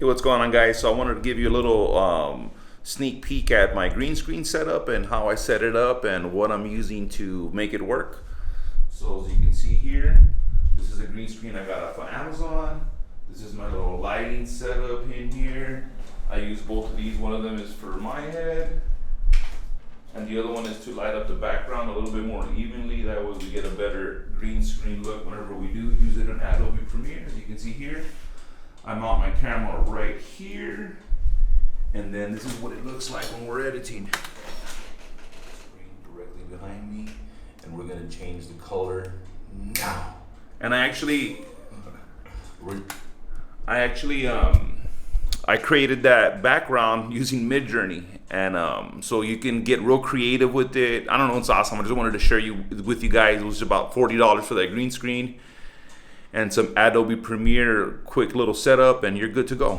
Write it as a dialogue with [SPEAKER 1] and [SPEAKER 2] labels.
[SPEAKER 1] Hey, what's going on, guys? So I wanted to give you a little sneak peek at my green screen setup and how I set it up and what I'm using to make it work. So as you can see here, this is a green screen I got off of Amazon. This is my little lighting setup in here. I use both of these. One of them is for my head, and the other one is to light up the background a little bit more evenly. That way we get a better green screen look whenever we do use it in Adobe Premiere. As you can see here, I mount my camera right here, and then this is what it looks like when we're editing. Screen directly behind me, and we're gonna change the color now. And I created that background using Midjourney, and so you can get real creative with it. I don't know, it's awesome. I just wanted to share with you guys. It was about $40 for that green screen and some Adobe Premiere quick little setup, and you're good to go.